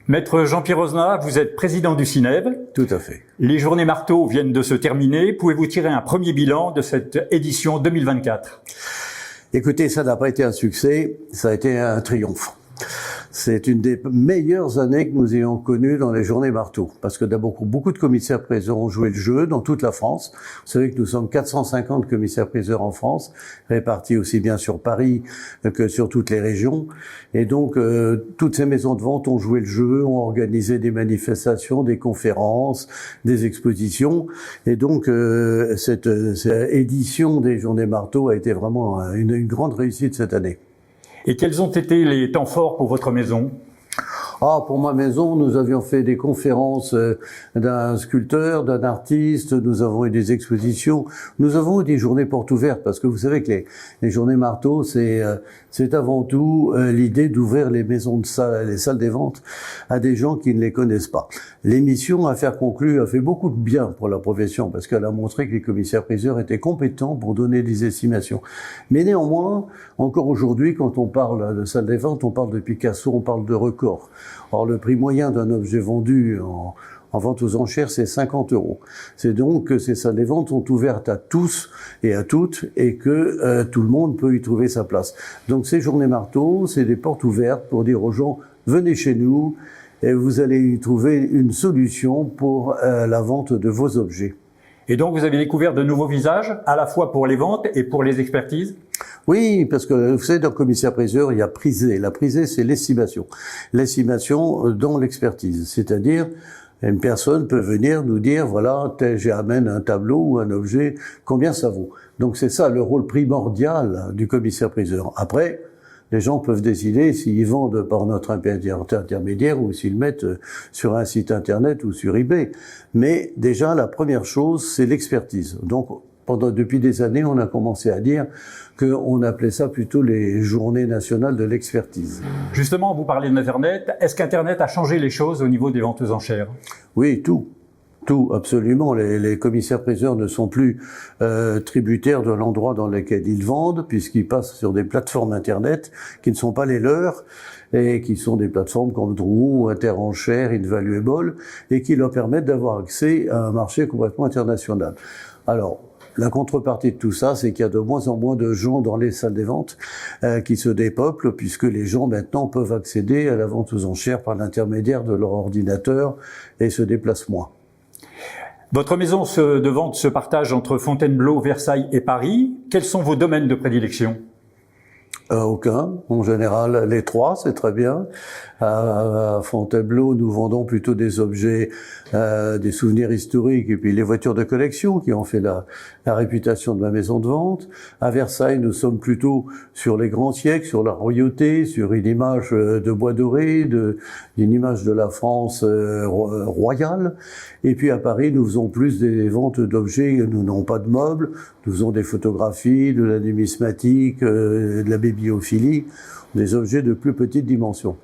Maître Jean-Pierre Ozna, vous êtes président du CINEV. Tout à fait. Les journées marteau viennent de se terminer. Pouvez-vous tirer un premier bilan de cette édition 2024? Écoutez, ça n'a pas été un succès, ça a été un triomphe. C'est une des meilleures années que nous ayons connues dans les journées marteau. Parce que d'abord, beaucoup de commissaires-priseurs ont joué le jeu dans toute la France. Vous savez que nous sommes 450 commissaires-priseurs en France, répartis aussi bien sur Paris que sur toutes les régions. Et donc, toutes ces maisons de vente ont joué le jeu, ont organisé des manifestations, des conférences, des expositions. Et donc, cette édition des journées marteau a été vraiment une grande réussite cette année. Et quels ont été les temps forts pour votre maison? Pour ma maison, nous avions fait des conférences d'un sculpteur, d'un artiste, nous avons eu des expositions, nous avons eu des journées portes ouvertes, parce que vous savez que les journées marteau, c'est avant tout l'idée d'ouvrir les maisons de salles, les salles des ventes à des gens qui ne les connaissent pas. L'émission Affaires conclues a fait beaucoup de bien pour la profession, parce qu'elle a montré que les commissaires-priseurs étaient compétents pour donner des estimations. Mais néanmoins, encore aujourd'hui, quand on parle de salles des ventes, on parle de Picasso, on parle de records. Or, le prix moyen d'un objet vendu en vente aux enchères, c'est 50 €. C'est donc que ces salles des ventes sont ouvertes à tous et à toutes et que tout le monde peut y trouver sa place. Donc, ces journées marteau, c'est des portes ouvertes pour dire aux gens, venez chez nous et vous allez y trouver une solution pour la vente de vos objets. Et donc, vous avez découvert de nouveaux visages, à la fois pour les ventes et pour les expertises? Oui, parce que vous savez, dans le commissaire-priseur, il y a prisée. La prisée, c'est l'estimation. L'estimation dans l'expertise. C'est-à-dire, une personne peut venir nous dire, voilà, j'amène un tableau ou un objet, combien ça vaut? Donc c'est ça le rôle primordial du commissaire-priseur. Après, les gens peuvent décider s'ils vendent par notre intermédiaire ou s'ils mettent sur un site internet ou sur eBay. Mais déjà, la première chose, c'est l'expertise. Donc, depuis des années, on a commencé à dire qu'on appelait ça plutôt les journées nationales de l'expertise. Justement, vous parlez d'Internet. Est-ce qu'Internet a changé les choses au niveau des ventes aux enchères? Oui, tout. Tout, absolument. Les commissaires-priseurs ne sont plus tributaires de l'endroit dans lequel ils vendent, puisqu'ils passent sur des plateformes Internet qui ne sont pas les leurs, et qui sont des plateformes comme Drouot, Interenchères, Invaluable, et qui leur permettent d'avoir accès à un marché complètement international. Alors, la contrepartie de tout ça, c'est qu'il y a de moins en moins de gens dans les salles des ventes qui se dépeuplent, puisque les gens maintenant peuvent accéder à la vente aux enchères par l'intermédiaire de leur ordinateur et se déplacent moins. Votre maison de vente se partage entre Fontainebleau, Versailles et Paris. Quels sont vos domaines de prédilection? Aucun. En général, les trois, c'est très bien. À Fontainebleau, nous vendons plutôt des objets, des souvenirs historiques et puis les voitures de collection qui ont fait la réputation de ma maison de vente. À Versailles, nous sommes plutôt sur les grands siècles, sur la royauté, sur une image de bois doré, une image de la France royale. Et puis à Paris, nous faisons plus des ventes d'objets. Nous n'avons pas de meubles. Nous faisons des photographies, de la numismatique, de la bibliophilie, des objets de plus petite dimension.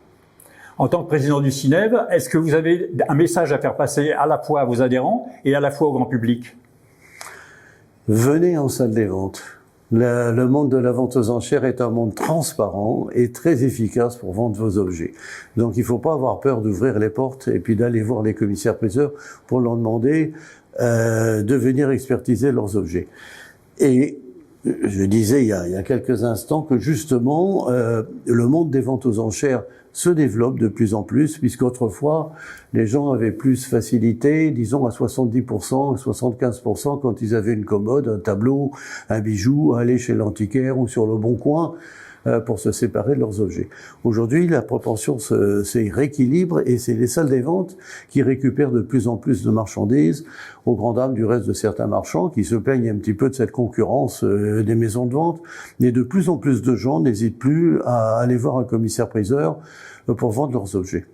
En tant que président du CINEV, est-ce que vous avez un message à faire passer à la fois à vos adhérents et à la fois au grand public? Venez en salle des ventes. Le monde de la vente aux enchères est un monde transparent et très efficace pour vendre vos objets. Donc il ne faut pas avoir peur d'ouvrir les portes et puis d'aller voir les commissaires-priseurs pour leur demander de venir expertiser leurs objets. Et je disais il y a quelques instants que justement le monde des ventes aux enchères se développe de plus en plus, puisqu'autrefois les gens avaient plus facilité, disons à 70%, 75% quand ils avaient une commode, un tableau, un bijou, à aller chez l'antiquaire ou sur le Bon Coin pour se séparer de leurs objets. Aujourd'hui, la proportion se rééquilibre et c'est les salles des ventes qui récupèrent de plus en plus de marchandises, aux grandes dames du reste de certains marchands qui se plaignent un petit peu de cette concurrence des maisons de vente. Et de plus en plus de gens n'hésitent plus à aller voir un commissaire-priseur pour vendre leurs objets.